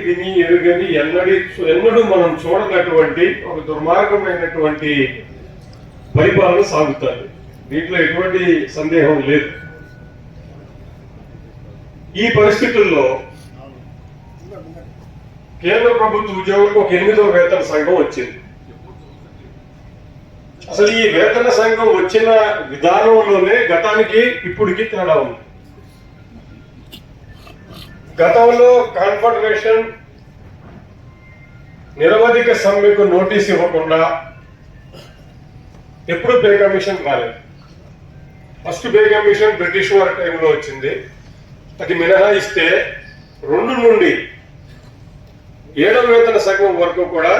విని ఎరుగని ఎన్నడూ మనం చూడనటువంటి ఒక దుర్మార్గమైనటువంటి పరిపాలన సాగుతుంది. దీంట్లో ఎటువంటి సందేహం లేదు. ఈ పరిస్థితుల్లో కేంద్ర ప్రభుత్వ ఉద్యోగులకు ఒక 8వ వేతన సంఘం వచ్చింది. అసలు ఈ వేతన సంఘం వచ్చిన విధానంలోనే గతానికి ఇప్పటికి తేడా ఉంది. గతంలో కాన్ఫెడరేషన్ నిరవధిక సమ్మెకు నోటీస్ ఇవ్వకుండా ఎప్పుడు పే కమిషన్ రాలేదు. ఫస్ట్ పే కమిషన్ బ్రిటిష్ వారి టైంలో వచ్చింది. అది మినహాయిస్తే 2 నుండి 7వ వేతన సంఘం వరకు కూడా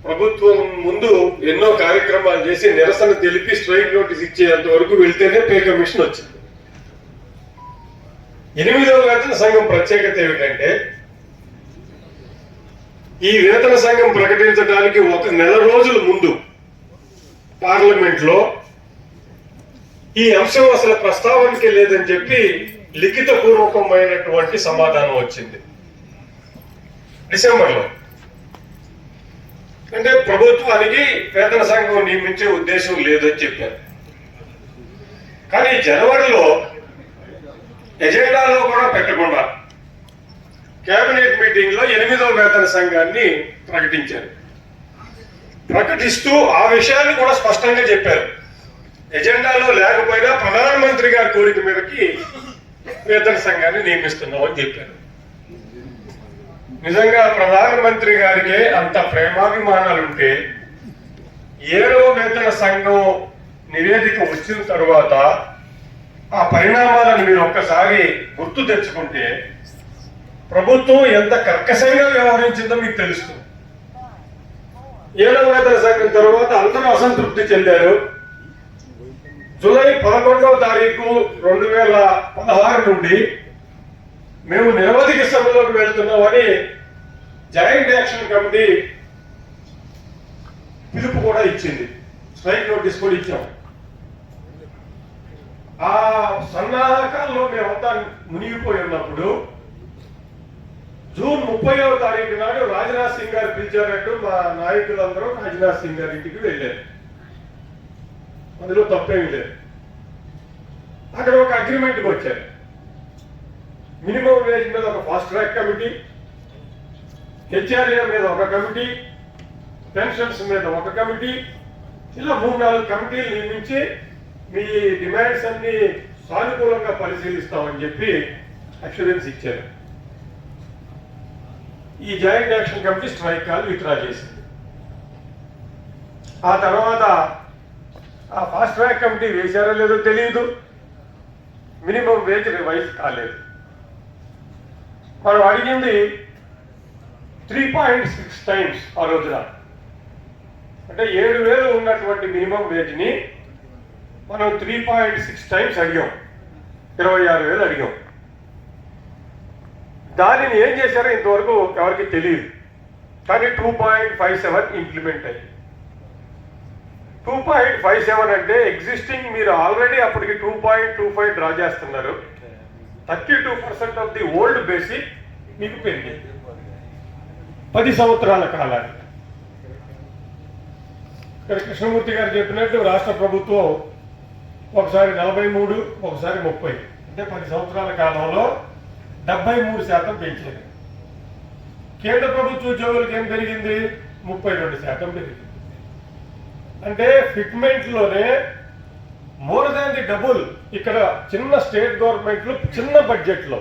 ప్రభుత్వం ముందు ఎన్నో కార్యక్రమాలు చేసి నిరసన తెలిపి స్ట్రైక్ నోటీస్ ఇచ్చేంత వరకు వెళ్తేనే పే కమిషన్ వచ్చింది. 8వ వేతన సంఘం ప్రత్యేకత ఏమిటంటే ఈ వేతన సంఘం ప్రకటించడానికి 1 నెల రోజుల ముందు పార్లమెంట్ లో ఈ అంశం అసలు ప్రస్తావనకే లేదని చెప్పి లిఖిత పూర్వకమైనటువంటి సమాధానం వచ్చింది డిసెంబర్లో. అంటే ప్రభుత్వానికి వేతన సంఘం నియమించే ఉద్దేశం లేదని చెప్పారు. కానీ జనవరిలో ఎజెండాలో కూడా పెట్టకుండా కేబినెట్ మీటింగ్ లో 8వ వేతన సంఘాన్ని ప్రకటించారు. ప్రకటిస్తూ ఆ విషయాన్ని కూడా స్పష్టంగా చెప్పారు. ఎజెండాలో లేకపోయినా ప్రధానమంత్రి గారి కోరిక మేరకి వేతన సంఘాన్ని నియమిస్తున్నామని చెప్పారు. నిజంగా ప్రధానమంత్రి గారికి అంత ప్రేమాభిమానాలుంటే 7వ వేతన సంఘం నివేదిక వచ్చిన తరువాత ఆ పరిణామాలను మీరు ఒక్కసారి గుర్తు తెచ్చుకుంటే ప్రభుత్వం ఎంత కర్కశంగా వ్యవహరించిందో మీకు తెలుస్తుంది. 7వ వేతన సంఘం తర్వాత అందరూ అసంతృప్తి చెందారు. జూలై 11వ తారీఖు 2016 నుండి మేము నిరవధిక సభలోకి వెళ్తున్నామని జాయింట్ యాక్షన్ కమిటీ పిలుపు కూడా ఇచ్చింది. స్ట్రైక్ నోటీస్ కూడా ఇచ్చాం. ఆ సన్నాహకాల్లో మేమంతా మునిగిపోయి ఉన్నప్పుడు జూన్ 30వ తారీఖు నాడు రాజ్నాథ్ సింగ్ గారు పిలిచారంటూ మా నాయకులందరూ రాజ్నాథ్ సింగ్ గారి ఇంటికి వెళ్ళారు. అందులో తప్పేమీ లేదు. అక్కడ ఒక అగ్రిమెంట్కి వచ్చారు. మినిమం వేజ్ మీద ఒక ఫాస్ట్ ట్రాక్ కమిటీ, హెచ్ఆర్ఏ మీద ఒక కమిటీ, పెన్షన్స్ మీద ఒక కమిటీ, ఇలా 3-4 కమిటీలు నియమించి మీ డిమాండ్స్ అన్ని సానుకూలంగా పరిశీలిస్తామని చెప్పి అష్యూరెన్స్ ఇచ్చారు. ఈ joint action committee strike call withdraw చేసింది. ఆ తర్వాత ఆ ఫాస్ట్ ట్రాక్ కమిటీ వేశారో లేదో తెలియదు. మినిమం వేజ్ రివైజ్ కాలేదు. మనం అడిగింది 3.6 టైమ్స్ ఆ రోజున. అంటే 7,000 ఉన్నటువంటి మినిమం వేజ్ ని మనం 3.6 టైమ్స్ అడిగాం. 26,000 అడిగాం. దానిని ఏం చేశారో ఇంతవరకు ఎవరికి తెలియదు. కానీ 2.57 ఇంప్లిమెంట్ అయ్యింది. 2.57 అంటే ఎగ్జిస్టింగ్ మీరు ఆల్రెడీ అప్పటికి 2.25 డ్రా చేస్తున్నారు. 32% ఆఫ్ ది ఓల్డ్ బేసిక్ మీకు పెరిగింది 10 సంవత్సరాల కాలానికి. ఇక్కడ కృష్ణమూర్తి గారు చెప్పినట్టు రాష్ట్ర ప్రభుత్వం ఒకసారి 43, ఒకసారి 30, అంటే 10 సంవత్సరాల కాలంలో 73% పెంచారు. కేంద్ర ప్రభుత్వ ఉద్యోగులకు ఏం పెరిగింది? 32% పెరిగింది. అంటే ఫిట్మెంట్ లోనే మోర్ దాన్ ది డబుల్. ఇక్కడ చిన్న స్టేట్ గవర్నమెంట్లు చిన్న బడ్జెట్ లో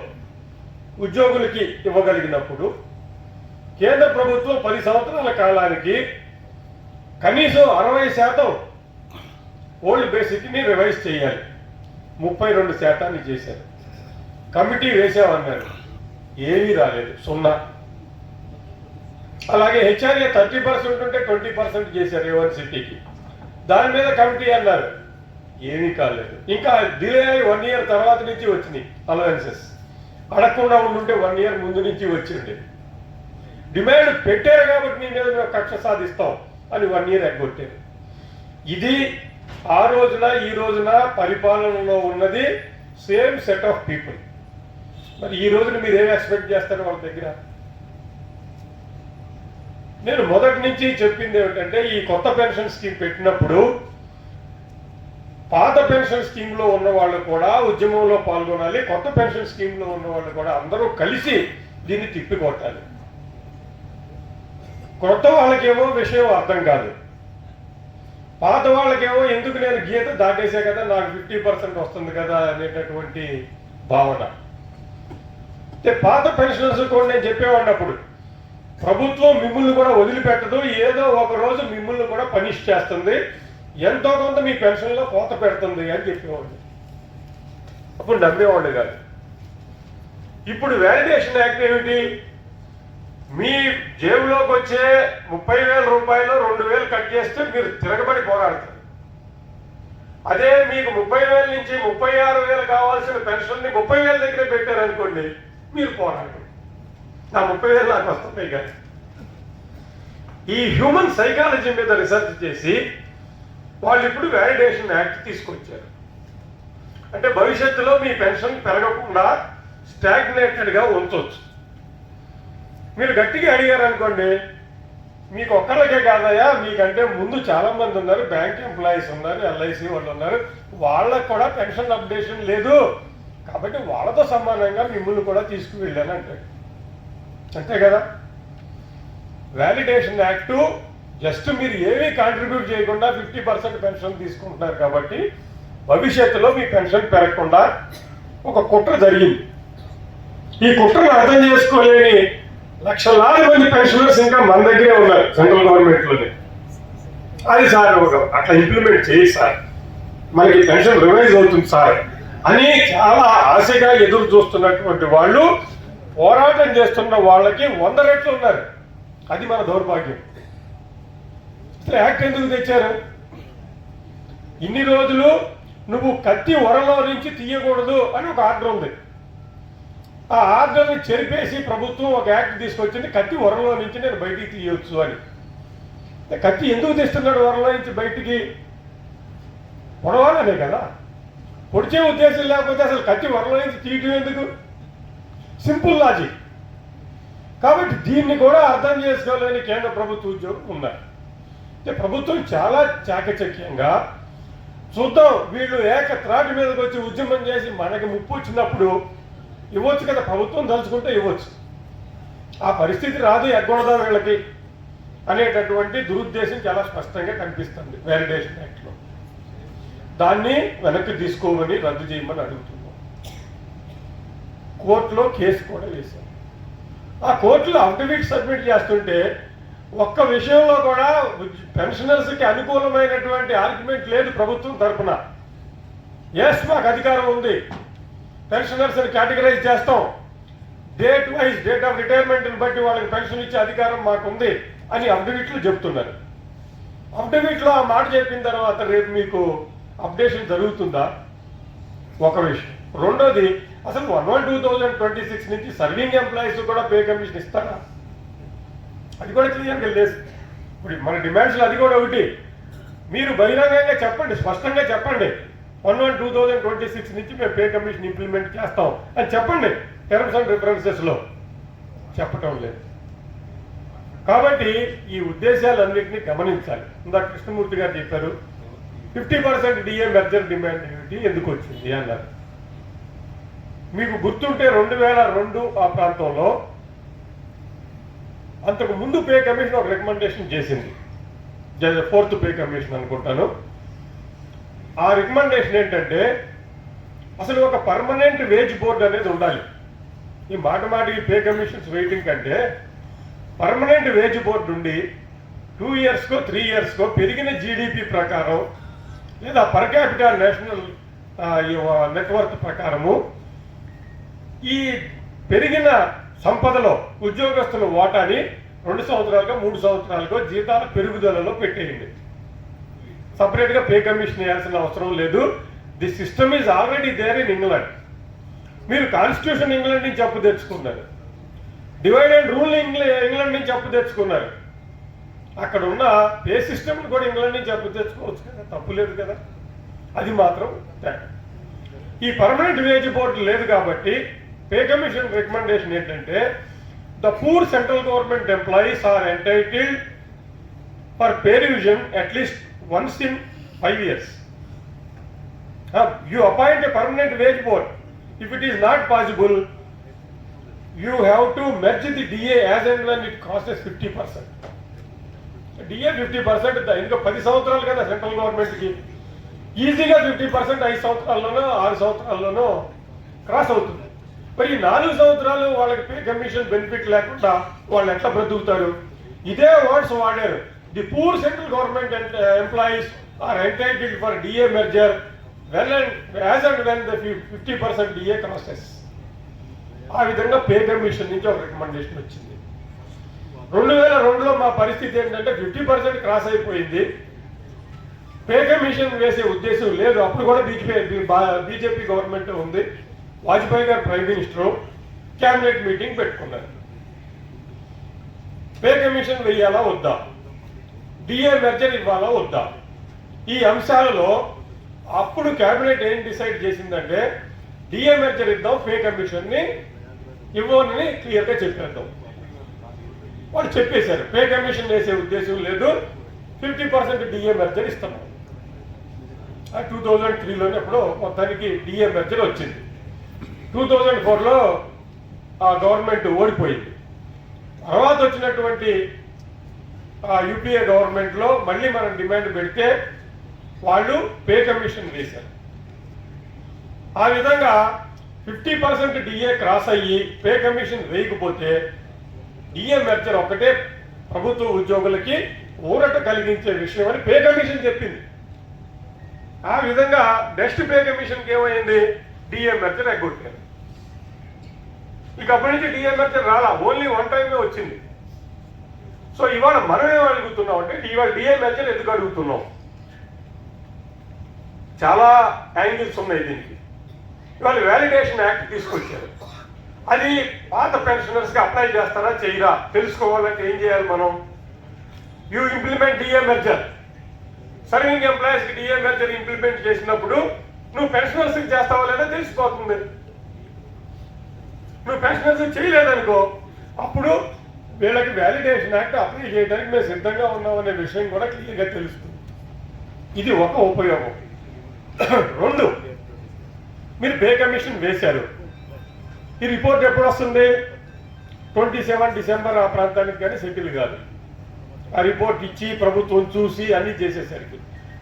ఉద్యోగులకి ఇవ్వగలిగినప్పుడు కేంద్ర ప్రభుత్వం 10 సంవత్సరాల కాలానికి కనీసం 60% ఓల్డ్ బేసిక్ ని రివైజ్ చేయాలి. 32% చేశారు. కమిటీ వేసామన్నారు, ఏమీ రాలేదు, 0. అలాగే హెచ్ఆర్ఏ 30% ఉంటే 20% చేశారు A1CTకి. దాని మీద కమిటీ అన్నారు, ఏమీ కాలేదు. ఇంకా డిలే అయ్యి 1 ఇయర్ తర్వాత నుంచి వచ్చినాయి అలవెన్సెస్. అడగకుండా ఉండుంటే 1 ఇయర్ ముందు నుంచి వచ్చింది. డిమాండ్ పెట్టారు కాబట్టి మీ మీద మేము కక్ష సాధిస్తాం అని 1 ఇయర్ ఎగ్గొట్టారు. ఇది ఆ రోజున ఈ రోజున పరిపాలనలో ఉన్నది సేమ్ సెట్ ఆఫ్ పీపుల్. మరి ఈ రోజున మీరు ఏం ఎక్స్పెక్ట్ చేస్తారు వాళ్ళ దగ్గర? నేను మొదటి నుంచి చెప్పింది ఏమిటంటే ఈ కొత్త పెన్షన్ స్కీమ్ పెట్టినప్పుడు పాత పెన్షన్ స్కీమ్ లో ఉన్న వాళ్ళు కూడా ఉద్యమంలో పాల్గొనాలి, కొత్త పెన్షన్ స్కీమ్ లో ఉన్న వాళ్ళు కూడా అందరూ కలిసి దీన్ని తిప్పికొట్టాలి. కొత్త వాళ్ళకేమో విషయం అర్థం కాదు, పాత వాళ్ళకేమో ఎందుకు నేను గీత దాటేసే కదా నాకు 50% వస్తుంది కదా అనేటటువంటి భావన. పాత పెన్షనర్స్ కూడా నేను చెప్పేవాడినప్పుడు ప్రభుత్వం మిమ్మల్ని కూడా వదిలిపెట్టదు, ఏదో ఒక రోజు మిమ్మల్ని కూడా పనిష్ చేస్తుంది, ఎంతో కొంత మీ పెన్షన్లో కోత పెడుతుంది అని చెప్పేవాడు. అప్పుడు నమ్మేవాడు కాదు. ఇప్పుడు వ్యాలిడేషన్ యాక్ట్ ఏమిటి? మీ జేబులోకి వచ్చే 30,000 రూపాయలు 2,000 కట్ చేస్తే మీరు తిరగబడి పోరాడతారు. అదే మీకు 30,000 నుంచి 36,000 కావాల్సిన పెన్షన్ని 30,000 దగ్గర పెట్టారనుకోండి, మీరు పోరాడరు. నా 30,000 నాకు వస్తున్నాయి కదా. ఈ హ్యూమన్ సైకాలజీ మీద రీసెర్చ్ చేసి వాళ్ళు ఇప్పుడు వ్యాలిడేషన్ యాక్ట్ తీసుకొచ్చారు. అంటే భవిష్యత్తులో మీ పెన్షన్ పెరగకుండా స్టాగ్నేటెడ్గా ఉంచవచ్చు. మీరు గట్టిగా అడిగారు అనుకోండి, మీకు ఒక్కళ్ళకే కాదయా, మీకంటే ముందు చాలా మంది ఉన్నారు, బ్యాంక్ ఎంప్లాయీస్ ఉన్నారు, ఎల్ఐసి వాళ్ళు ఉన్నారు, వాళ్ళకు కూడా పెన్షన్ అప్డేషన్ లేదు కాబట్టి వాళ్ళతో సమానంగా మిమ్మల్ని కూడా తీసుకువెళ్ళాను అంటాడు. అంతే కదా. వ్యాలిడేషన్ యాక్ట్ జస్ట్ మీరు ఏమీ కాంట్రిబ్యూట్ చేయకుండా 50% పెన్షన్ తీసుకుంటున్నారు కాబట్టి భవిష్యత్తులో మీ పెన్షన్ పెరగకుండా ఒక కుట్ర జరిగింది. ఈ కుట్రను అర్థం చేసుకోలేని లక్షలాది మంది పెన్షనర్స్ ఇంకా మన దగ్గరే ఉన్నారు సెంట్రల్ గవర్నమెంట్లోనే. అది సార్ అట్లా ఇంప్లిమెంట్ చేయి సార్, మనకి పెన్షన్ రివైజ్ అవుతుంది సార్ అని చాలా ఆశగా ఎదురు చూస్తున్నటువంటి వాళ్ళు పోరాటం చేస్తున్న వాళ్ళకి 100 రెట్లు ఉన్నారు. అది మన దౌర్భాగ్యం. యాక్ట్ ఎందుకు తెచ్చారు? ఇన్ని రోజులు నువ్వు కత్తి వరలో నుంచి తీయకూడదు అని ఒక ఆర్డర్ ఉంది. ఆ ఆర్డర్ని చెరిపేసి ప్రభుత్వం ఒక యాక్ట్ తీసుకొచ్చింది, కత్తి వరలో నుంచి నేను బయటికి తీయవచ్చు అని. కత్తి ఎందుకు తెస్తున్నాడు వరలో నుంచి బయటికి? పొడవాలనే కదా. పొడిచే ఉద్దేశం లేకపోతే అసలు కత్తి వరలో నుంచి తీయటం ఎందుకు? Simple logic. కాబట్టి దీన్ని కూడా అర్థం చేసుకోలేని కేంద్ర ప్రభుత్వ ఉద్యోగులు ఉన్నారు. ప్రభుత్వం చాలా చాకచక్యంగా చూద్దాం, వీళ్ళు ఏకత్రాటి మీదకి వచ్చి ఉద్యమం చేసి మనకి ముప్పు వచ్చినప్పుడు ఇవ్వచ్చు కదా, ప్రభుత్వం తలుచుకుంటే ఇవ్వచ్చు. ఆ పరిస్థితి రాదు, ఎగ్గొడదాం వీళ్ళకి అనేటటువంటి దురుద్దేశం చాలా స్పష్టంగా కనిపిస్తుంది వ్యాలిడేషన్ యాక్ట్లో. దాన్ని వెనక్కి తీసుకోమని రద్దు చేయమని అడుగుతున్నాం. కోర్టులో కేసు కూడా వేశాం. ఆ కోర్టులో అఫిడవిట్ సబ్మిట్ చేస్తుంటే ఒక్క విషయంలో కూడా పెన్షనర్స్కి అనుకూలమైనటువంటి ఆర్గ్యుమెంట్ లేదు ప్రభుత్వం తరఫున. ఎస్, మాకు అధికారం ఉంది, పెన్షనర్స్ని కేటగరైజ్ చేస్తాం, డేట్ వైజ్ డేట్ ఆఫ్ రిటైర్మెంట్ని బట్టి వాళ్ళకి పెన్షన్ ఇచ్చే అధికారం మాకుంది అని అఫిడవిట్లు చెప్తున్నారు. అఫిడవిట్లో ఆ మాట చెప్పిన తర్వాత రేపు మీకు అప్డేషన్ జరుగుతుందా? ఒక విషయం. రెండోది, అసలు 1/1/2026 నుంచి సర్వింగ్ ఎంప్లాయీస్ కూడా పే కమిషన్ ఇస్తారా? అది కూడా క్లియర్గా లేదు. ఇప్పుడు మన డిమాండ్స్లో అది కూడా ఒకటి. మీరు బహిరంగంగా చెప్పండి, స్పష్టంగా చెప్పండి, 1/1/2026 నుంచి మేము పే కమిషన్ ఇంప్లిమెంట్ చేస్తాం అని చెప్పండి. టర్మ్స్ అండ్ రిఫరెన్సెస్లో చెప్పటం లేదు. కాబట్టి ఈ ఉద్దేశాలన్నింటినీ గమనించాలి. ఇందాక కృష్ణమూర్తి గారు చెప్పారు 50% డిఏ మెర్జర్ డిమాండ్ ఏమిటి, ఎందుకు వచ్చింది అన్నారు. మీకు గుర్తుంటే 2002 ఆ ప్రాంతంలో అంతకు ముందు పే కమిషన్ ఒక రికమెండేషన్ చేసింది, 4th పే కమిషన్ అనుకుంటాను. ఆ రికమెండేషన్ ఏంటంటే అసలు ఒక పర్మనెంట్ వేజ్ బోర్డు అనేది ఉండాలి. ఈ మాటికి పే కమిషన్స్ వెయిటింగ్ కంటే పర్మనెంట్ వేజ్ బోర్డు ఉండి 2 ఇయర్స్కో 3 ఇయర్స్కో పెరిగిన జీడిపి ప్రకారం లేదా పర్ క్యాపిటల్ నేషనల్ నెట్వర్క్ ప్రకారము ఈ పెరిగిన సంపదలో ఉద్యోగస్తుల వాటాని 2 సంవత్సరాలుగా 3 సంవత్సరాలుగా జీతాల పెరుగుదలలో పెట్టేయండి. సపరేట్గా పే కమిషన్ వేయాల్సిన అవసరం లేదు. The system is already there in England. మీరు కాన్స్టిట్యూషన్ ఇంగ్లాండ్ నుంచి అప్పు తెచ్చుకున్నారు, డివైడ్ అండ్ రూల్ ఇంగ్లాండ్ నుంచి అప్పు తెచ్చుకున్నారు. అక్కడ ఉన్న పే సిస్టమ్ కూడా ఇంగ్లాండ్ నుంచి అప్పు తెచ్చుకోవచ్చు కదా, తప్పు లేదు కదా. అది మాత్రం తేడా. ఈ పర్మనెంట్ వేజ్ బోర్డు లేదు కాబట్టి పే కమిషన్ రికమెండేషన్ ఏంటంటే the poor central government employees are entitled for pay revision at least once in 5 years. You appoint a permanent wage board. If it is not possible, you have to merge the DA as and when it costs 50%. DA 50%, ఇంకా 10 సంవత్సరాలు కదా central గవర్నమెంట్కి, ఈజీగా 50% 5 సంవత్సరాల్లోనో 6 సంవత్సరాల్లోనో cross అవుతుంది. మరి ఈ 4 సంవత్సరాలు వాళ్ళకి పే కమిషన్ బెనిఫిట్ లేకుండా వాళ్ళు ఎట్లా బ్రతుకుతారు? ఇదే వర్డ్స్ వాడారు. The poor central government employees are entitled for DA merger as and when the 50% DA crosses. ఆ విధంగా పే కమిషన్ నుంచి ఒక రికమెండేషన్ వచ్చింది. 2002లో మా పరిస్థితి ఏంటంటే 50% క్రాస్ అయిపోయింది. పే కమిషన్ వేసే ఉద్దేశం లేదు. అప్పుడు కూడా బీజేపీ గవర్నమెంట్ ఉంది. వాజ్పేయి గారు ప్రైమ్ మినిస్టర్, క్యాబినెట్ మీటింగ్ పెట్టుకున్నారు. పే కమిషన్ వేయాలా వద్దా, డిఏ మెర్జర్ ఇవ్వాలా వద్దా, ఈ అంశాలలో అప్పుడు క్యాబినెట్ ఏం డిసైడ్ చేసిందంటే డిఏ మెర్జర్ ఇద్దాం, పే కమిషన్ ని ఇవ్వని క్లియర్గా చెప్పేద్దాం. వాళ్ళు చెప్పేశారు పే కమిషన్ వేసే ఉద్దేశం లేదు, 50% డిఏ మెర్జర్ ఇస్తున్నాం. 2003లోనే ఎప్పుడో మొత్తానికి డిఏ మెర్జర్ వచ్చింది. 2004లో ఆ గవర్నమెంట్ ఓడిపోయింది. తర్వాత వచ్చినటువంటి యూపీఏ గవర్నమెంట్లో మళ్ళీ మనం డిమాండ్ పెడితే వాళ్ళు పే కమిషన్ వేశారు. ఆ విధంగా 50% డిఏ క్రాస్ అయ్యి పే కమిషన్ వేయకపోతే డిఏ మెర్జర్ ఒక్కటే ప్రభుత్వ ఉద్యోగులకి ఊరట కలిగించే విషయం అని పే కమిషన్ చెప్పింది. ఆ విధంగా నెక్స్ట్ పే కమిషన్కి ఏమైంది, డిఏ మెర్జర్ ఎగ్గొట్టారు. ఇక అప్పటి నుంచి డిఏ మెర్జర్ రాలా, ఓన్లీ వన్ టైమే వచ్చింది. సో ఇవాళ మనం ఏం అడుగుతున్నాం అంటే ఇవాళ డిఏ మెర్జర్ ఎందుకు అడుగుతున్నాం? చాలా యాంగిల్స్ ఉన్నాయి దీనికి. ఇవాళ వ్యాలిడేషన్ యాక్ట్ తీసుకొచ్చారు. అది పాత పెన్షనర్స్కి అప్లై చేస్తారా చేయరా తెలుసుకోవాలంటే ఏం చేయాలి మనం? You implement DA merger. Serving ఎంప్లాయీస్కి డిఏ మెర్జర్ ఇంప్లిమెంట్ చేసినప్పుడు నువ్వు పెన్షనర్స్కి చేస్తావా లేదా తెలిసిపోతుంది. నువ్వు పెన్షనర్స్ చేయలేదనుకో అప్పుడు వీళ్ళకి వ్యాలిడేషన్ యాక్ట్ అప్లై చేయడానికి మేము సిద్ధంగా ఉన్నామనే విషయం కూడా క్లియర్గా తెలుస్తుంది. ఇది ఒక ఉపయోగం. 2, మీరు పే కమిషన్ వేశారు. ఈ రిపోర్ట్ ఎప్పుడు వస్తుంది? 27 డిసెంబర్ ఆ ప్రాంతానికి కానీ సెటిల్ కాదు. ఆ రిపోర్ట్ ఇచ్చి ప్రభుత్వం చూసి అన్ని చేసేసరికి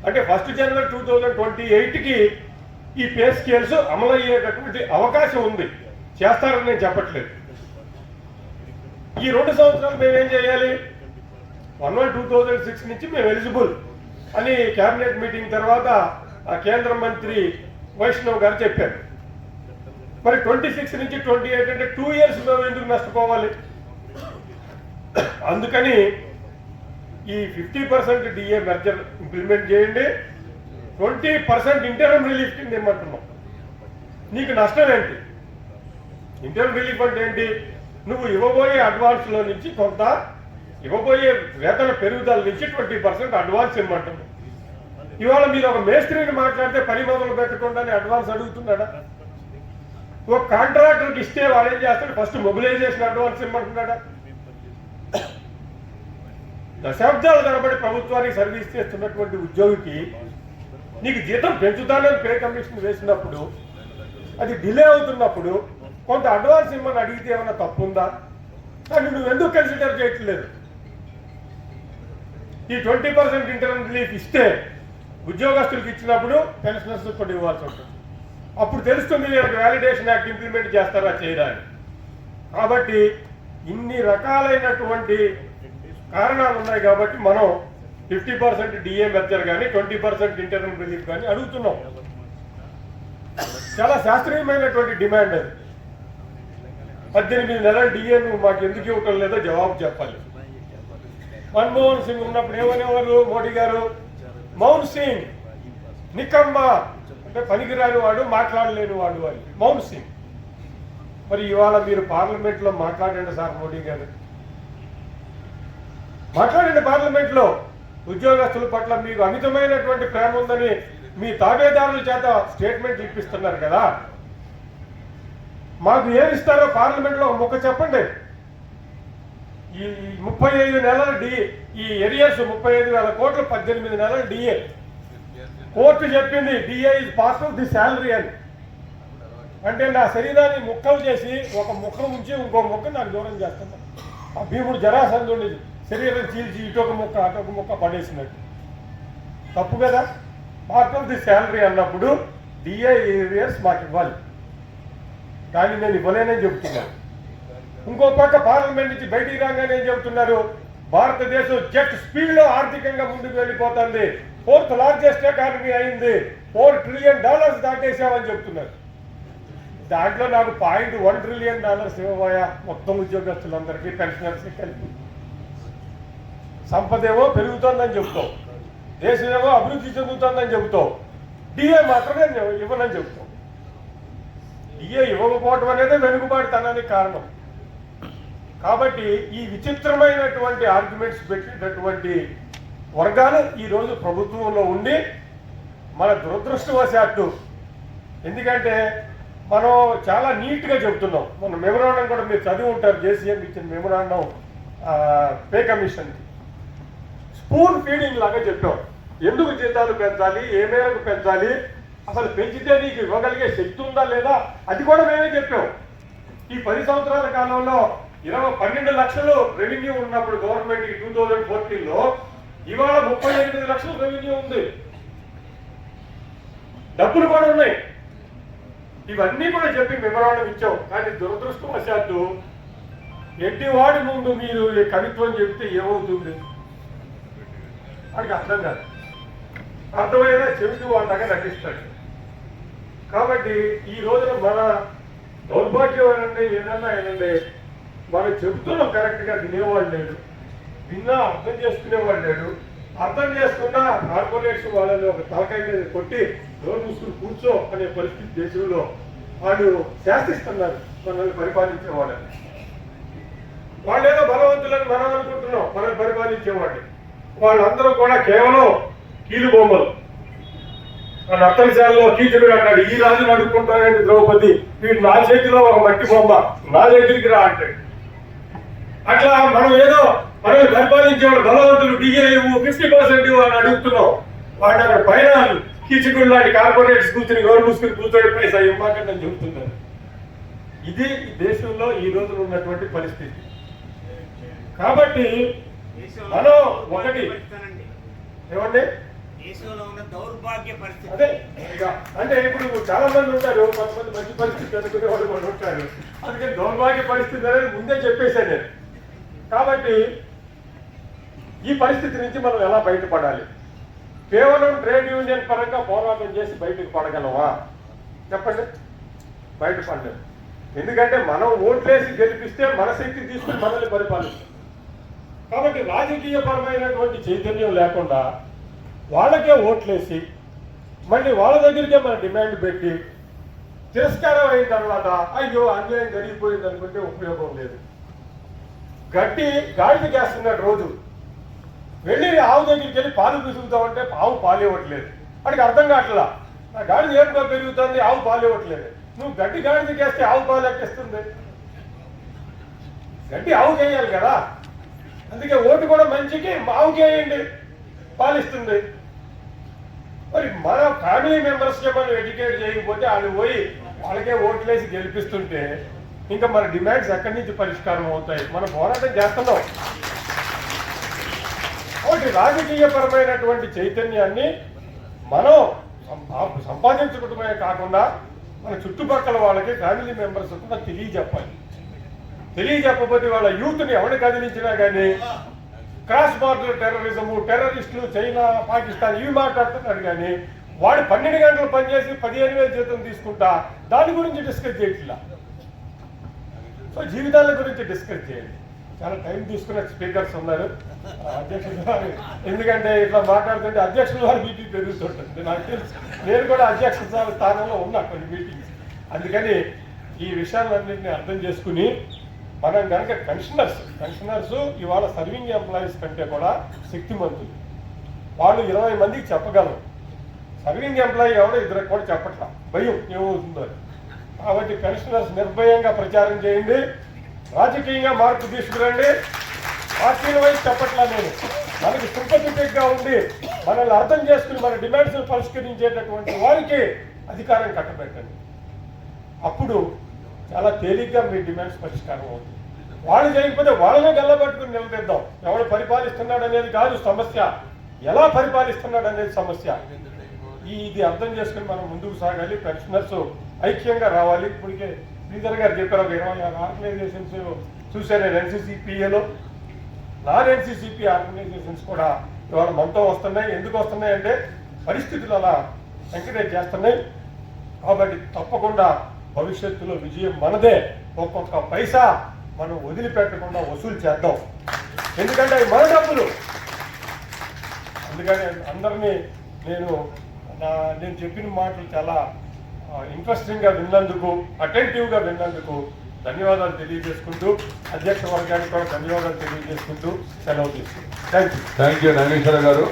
అంటే 1 జనవరి 2028కి ఈ పే స్కేల్స్ అమలయ్యేటటువంటి అవకాశం ఉంది. చేస్తారని నేను చెప్పట్లేదు. ఈ 2 సంవత్సరాలు మేమేం చేయాలి? 1/1/2006 నుంచి మేము ఎలిజిబుల్ అని క్యాబినెట్ మీటింగ్ తర్వాత ఆ కేంద్ర మంత్రి వైష్ణవ్ గారు చెప్పారు. మరి 26 నుంచి 28 అంటే 2 ఇయర్స్ మేము ఎందుకు నష్టపోవాలి? అందుకని ఈ 50% డిఏ మెర్జర్ ఇంప్లిమెంట్ చేయండి, 20% ఇంటర్మ్ రిలీఫ్ కింద ఇమ్మంటున్నాం. నీకు నష్టం ఏంటి? ఇంటర్మ్ రిలీఫ్ అంటే ఏంటి? నువ్వు ఇవ్వబోయే అడ్వాన్స్లో నుంచి కొంత, ఇవ్వబోయే వేతన పెరుగుదల నుంచి 20% అడ్వాన్స్ ఇమ్మంటున్నాం. ఇవాళ మీరు ఒక మేస్త్రిని మాట్లాడితే పని మొదలు పెట్టకుండానే అడ్వాన్స్ అడుగుతున్నాడా? ఒక కాంట్రాక్టర్కి ఇస్తే వాడు ఏం చేస్తాడు? ఫస్ట్ మొబిలైజేషన్ అడ్వాన్స్ ఇమ్మంటున్నాడా? దశాబ్దాల తరబడి ప్రభుత్వానికి సర్వీస్ చేస్తున్నటువంటి ఉద్యోగికి నీకు జీతం పెంచుతానని పే కమిషన్ వేసినప్పుడు అది డిలే అవుతున్నప్పుడు కొంత అడ్వాన్స్ ఇమ్మని అడిగితే ఏమైనా తప్పు ఉందా? కానీ నువ్వు ఎందుకు కన్సిడర్ చేయట్లేదు? ఈ 20% ఇంటర్మ్ రిలీఫ్ ఇస్తే ఉద్యోగస్తులకు ఇచ్చినప్పుడు పెన్షనర్స్ కూడా ఇవ్వాల్సి ఉంటుంది. అప్పుడు తెలుస్తుంది వీళ్ళకి వ్యాలిడేషన్ యాక్ట్ ఇంప్లిమెంట్ చేస్తారా చేయరా అని. కాబట్టి ఇన్ని రకాలైనటువంటి కారణాలు ఉన్నాయి కాబట్టి మనం 50% డిఏ మెర్జర్ కానీ 20% ఇంటర్మ్ రిలీఫ్ కానీ అడుగుతున్నాం. చాలా శాస్త్రీయమైనటువంటి డిమాండ్ అది. 18 నెలల డిఏ నువ్వు మాకు ఎందుకు ఇవ్వటం లేదో జవాబు చెప్పాలి. మన్మోహన్ సింగ్ ఉన్నప్పుడు ఏమనేవారు మోడీ గారు? మౌన్ సింగ్ నికమ్మ అంటే పనికిరాని వాడు, మాట్లాడలేని వాడు అని మౌన్ సింగ్. మరి ఇవాళ మీరు పార్లమెంట్లో మాట్లాడండి సార్ మోడీ గారు, మాట్లాడండి పార్లమెంట్లో. ఉద్యోగస్తుల పట్ల మీకు అమితమైనటువంటి ప్రేమ ఉందని మీ తాబేదారుల చేత స్టేట్మెంట్ ఇప్పిస్తున్నారు కదా, మాకు ఏమిస్తారో పార్లమెంట్లో ఒక ముక్క చెప్పండి. ఈ 35 నెలల ఈ ఎరియర్స్ 35,000 కోట్లు 18 నెలల డిఏ. కోర్టు చెప్పింది DA is part of the salary అని. అంటే నా శరీరాన్ని ముక్కలు చేసి ఒక ముక్క నుంచి ఇంకో ముక్క నాకు దూరం చేస్తాను. ఆ భీముడు జరాసంధుడి శరీరం చీల్చి ఇటొక ముక్క అటొక ముక్క పడేసినట్టు. తప్పు కదా. పార్ట్ ఆఫ్ ది శాలరీ అన్నప్పుడు డిఏ ఏరియర్స్ మాకు ఇవ్వాలి, కానీ నేను ఇవ్వలేనని చెబుతున్నాను. ఇంకో పక్క పార్లమెంట్ నుంచి బయటికి రాగానే ఏం చెబుతున్నారు, భారతదేశం జెట్ స్పీడ్ లో ఆర్థికంగా ముందుకు వెళ్ళిపోతుంది, 4th లార్జెస్ట్ ఎకానమీ అయింది, $4 ట్రిలియన్ దాటేసామని చెప్తున్నారు. దాంట్లో నాకు $1 ట్రిలియన్ ఇవ్వబోయా మొత్తం ఉద్యోగస్తులందరికీ, పెన్షనర్స్ కలిపి. సంపద ఏమో పెరుగుతోందని చెబుతావు, దేశం ఏమో అభివృద్ధి చెందుతుందని చెబుతావు, డిఏ మాత్రమే ఇవ్వనని చెబుతావు. డిఏ ఇవ్వకపోవటం అనేది వెనుకబాటుతనానికి కారణం. కాబట్టి ఈ విచిత్రమైనటువంటి ఆర్గ్యుమెంట్స్ పెట్టినటువంటి వర్గాలు ఈరోజు ప్రభుత్వంలో ఉండి మన దురదృష్టవశాత్తు, ఎందుకంటే మనం చాలా నీట్గా చెబుతున్నాం. మన మెమరాండం కూడా మీరు చదివి ఉంటారు, జేసీఎం ఇచ్చిన మెమరాండం పే కమిషన్కి. స్పూన్ ఫీడింగ్ లాగా చెప్పాం. ఎందుకు జీతాలు పెంచాలి, ఏ మేరకు పెంచాలి, అసలు పెంచితే నీకు ఇవ్వగలిగే శక్తి ఉందా లేదా, అది కూడా మేమే చెప్పాం. ఈ 10 సంవత్సరాల కాలంలో 12 లక్షలు రెవెన్యూ ఉన్నప్పుడు గవర్నమెంట్ 2014లో ఇవాళ 38 లక్షలు రెవెన్యూ ఉంది, డబ్బులు కూడా ఉన్నాయి. ఇవన్నీ కూడా చెప్పి మెమరాండం ఇచ్చాం. కానీ దురదృష్టవశాత్తు ఎట్టివాడి ముందు మీరు కవిత్వం చెబితే ఏమవుతుంది వాడికి అర్థం కాదు. అర్థమైనా చెవిటి వాళ్ళగా నటిస్తాడు. కాబట్టి ఈ రోజున మన దౌర్భాగ్యం ఏనండి, ఏదన్నా ఏనండి, మనం చెబుతున్నాం కరెక్ట్గా వినేవాళ్ళు లేడు, విన్నా అర్థం చేసుకునేవాళ్ళు లేడు. అర్థం చేసుకున్నా కార్పొరేట్స్ వాళ్ళని ఒక తలకాయ మీద కొట్టి డోర్ మూసుకుని కూర్చో అనే పరిస్థితి దేశంలో వాళ్ళు శాసిస్తున్నారు మనల్ని పరిపాలించే వాళ్ళని. వాళ్ళు ఏదో బలవంతులని మనం అనుకుంటున్నాం మనల్ని పరిపాలించేవాళ్ళు. వాళ్ళందరూ కూడా కేవలం కీలు బొమ్మలు. నర్తనశాలలో కీచుడు అన్నాడు, ఈ రాజును అడుక్కుంటానండి ద్రౌపది, వీడు నా చేతిలో ఒక మట్టి బొమ్మ, నా దగ్గరికి రా అంటాడు. అట్లా మనం ఏదో మనల్ని పరిపాలించేవాడు బలవంతులు డిఏ 50% అని అడుగుతున్నాం. వాడు అక్కడ పైన కీచుడు లాంటి కార్పొరేట్స్ కూర్చుని గౌరవ మూసుకుని కూర్చోడి పైసా ఇవ్వకండి అని చెబుతున్నారు. ఇది దేశంలో ఈ రోజున ఉన్నటువంటి పరిస్థితి. కాబట్టి మనం ఒకటి ఏమండి అదే అంటే ఇప్పుడు చాలా మంది ఉంటారు, కొంతమంది మంచి పరిస్థితి అనుకునే వాళ్ళు కూడా ఉంటారు. అందుకని దౌర్భాగ్య పరిస్థితి అనేది ముందే చెప్పేశాను నేను. కాబట్టి ఈ పరిస్థితి నుంచి మనం ఎలా బయటపడాలి? కేవలం ట్రేడ్ యూనియన్ పరంగా పోరాటం చేసి బయటకు పడగలవా చెప్పండి? బయటపడలేదు. ఎందుకంటే మనం ఓట్లేసి గెలిపిస్తే మన శక్తి తీసుకుని మనల్ని పరిపాలిస్తాం. కాబట్టి రాజకీయ పరమైనటువంటి చైతన్యం లేకుండా వాళ్ళకే ఓట్లేసి మళ్ళీ వాళ్ళ దగ్గరికే మన డిమాండ్ పెట్టి తిరస్కారం అయిన తర్వాత అయ్యో అన్యాయం జరిగిపోయింది అనుకుంటే ఉపయోగం లేదు. గడ్డి గాడిద చేస్తున్నాడు రోజు, వెళ్ళి ఆవు దగ్గరికి వెళ్ళి పాలు పిసుకుతామంటే ఆవు పాలు ఇవ్వట్లేదు. వాడికి అర్థం కావట్లా, ఆ గాడిద ఏపుగా పెరుగుతుంది, ఆవు పాలు ఇవ్వట్లేదు. నువ్వు గడ్డి గాడిదకి వేస్తే ఆవు పాలు ఎక్కిస్తుంది, గడ్డి ఆవు చేయాలి కదా. అందుకే ఓటు కూడా మంచికి ఆవుకి వేయండి, పాలిస్తుంది. మరి మన ఫ్యామిలీ మెంబర్స్కే మనం ఎడ్యుకేట్ చేయకపోతే వాళ్ళు పోయి వాళ్ళకే ఓట్లేసి గెలిపిస్తుంటే ఇంకా మన డిమాండ్స్ ఎక్కడి నుంచి పరిష్కారం అవుతాయి? మనం పోరాటం చేస్తున్నాం. కాబట్టి రాజకీయపరమైనటువంటి చైతన్యాన్ని మనం సంపాదించుకోవడమే కాకుండా మన చుట్టుపక్కల వాళ్ళకి ఫ్యామిలీ మెంబర్స్ కూడా తెలియజెప్పాలి. తెలియజెప్పకపోతే వాళ్ళ యూత్ని ఎవరిని కదిలించినా కానీ క్రాస్ బార్డర్ టెర్రరిజము, టెర్రరిస్టులు, చైనా, పాకిస్తాన్ ఇవి మాట్లాడుతున్నారు. కానీ వాడు 12 గంటలు పనిచేసి 15,000 జీతం తీసుకుంటా దాని గురించి డిస్కస్ చేయట్లా. సో జీవితాల గురించి డిస్కస్ చేయండి. చాలా టైం తీసుకున్న స్పీకర్స్ ఉన్నారు అధ్యక్షులు గారు, ఎందుకంటే ఇట్లా మాట్లాడుతుంటే అధ్యక్షుల వారి బీపీ పెరుగుతుంటుంది. నాకు తెలుసు, నేను కూడా అధ్యక్ష స్థానంలో ఉన్నా కొన్ని మీటింగ్స్. అందుకని ఈ విషయాలన్నింటినీ అర్థం చేసుకుని మనం కనుక పెన్షనర్స్ ఇవాళ సర్వింగ్ ఎంప్లాయీస్ కంటే కూడా శక్తిమంతులు. వాళ్ళు 20 మందికి చెప్పగలరు. సర్వింగ్ ఎంప్లాయీ ఎవడో 2 కూడా చెప్పట్లా, భయం ఏమవుతుందో. కాబట్టి పెన్షనర్స్ నిర్భయంగా ప్రచారం చేయండి, రాజకీయంగా మార్పు తీసుకురండి. పార్టీల వైపు చెప్పట్లా నేను. మనకి సింపథెటిక్ గా ఉండి మనల్ని అర్థం చేసుకుని మన డిమాండ్స్ పరిష్కరించేటటువంటి వారికి అధికారం కట్టబెట్టండి. అప్పుడు చాలా తేలిగ్గా మీ డిమాండ్స్ పరిష్కారం అవుతుంది. వాళ్ళు చేయకపోతే వాళ్ళనే గల్లబట్టుకుని నిలదీద్దాం. ఎవడు పరిపాలిస్తున్నాడు అనేది కాదు సమస్య, ఎలా పరిపాలిస్తున్నాడు అనేది సమస్య. ఇది అర్థం చేసుకుని మనం ముందుకు సాగాలి. పెన్షనర్స్ ఐక్యంగా రావాలి. ఇప్పటికే శ్రీధర్ గారు చెప్పారు, ఒక 26 ఆర్గనైజేషన్స్ చూశాను నేను ఎన్సీసీపీఏలో. నాన్ ఎన్సీసీపీ ఆర్గనైజేషన్స్ కూడా ఇవాళ మనతో వస్తున్నాయి. ఎందుకు వస్తున్నాయి అంటే పరిస్థితులు అలా ఎంకరేజ్ చేస్తున్నాయి. కాబట్టి తప్పకుండా భవిష్యత్తులో విజయం మనదే. ఒక్కొక్క పైసా మనం వదిలిపెట్టకుండా వసూలు చేద్దాం. ఎందుకంటే అవి మన డబ్బులు. అందుకని అందరినీ నేను చెప్పిన మాటలు చాలా ఇంట్రెస్టింగ్గా విన్నందుకు, అటెంటివ్గా విన్నందుకు ధన్యవాదాలు తెలియజేసుకుంటూ, అధ్యక్ష వర్గానికి కూడా ధన్యవాదాలు తెలియజేసుకుంటూ సెలవు తీసుకుంటాం. Thank you. నాగేశ్వర గారు.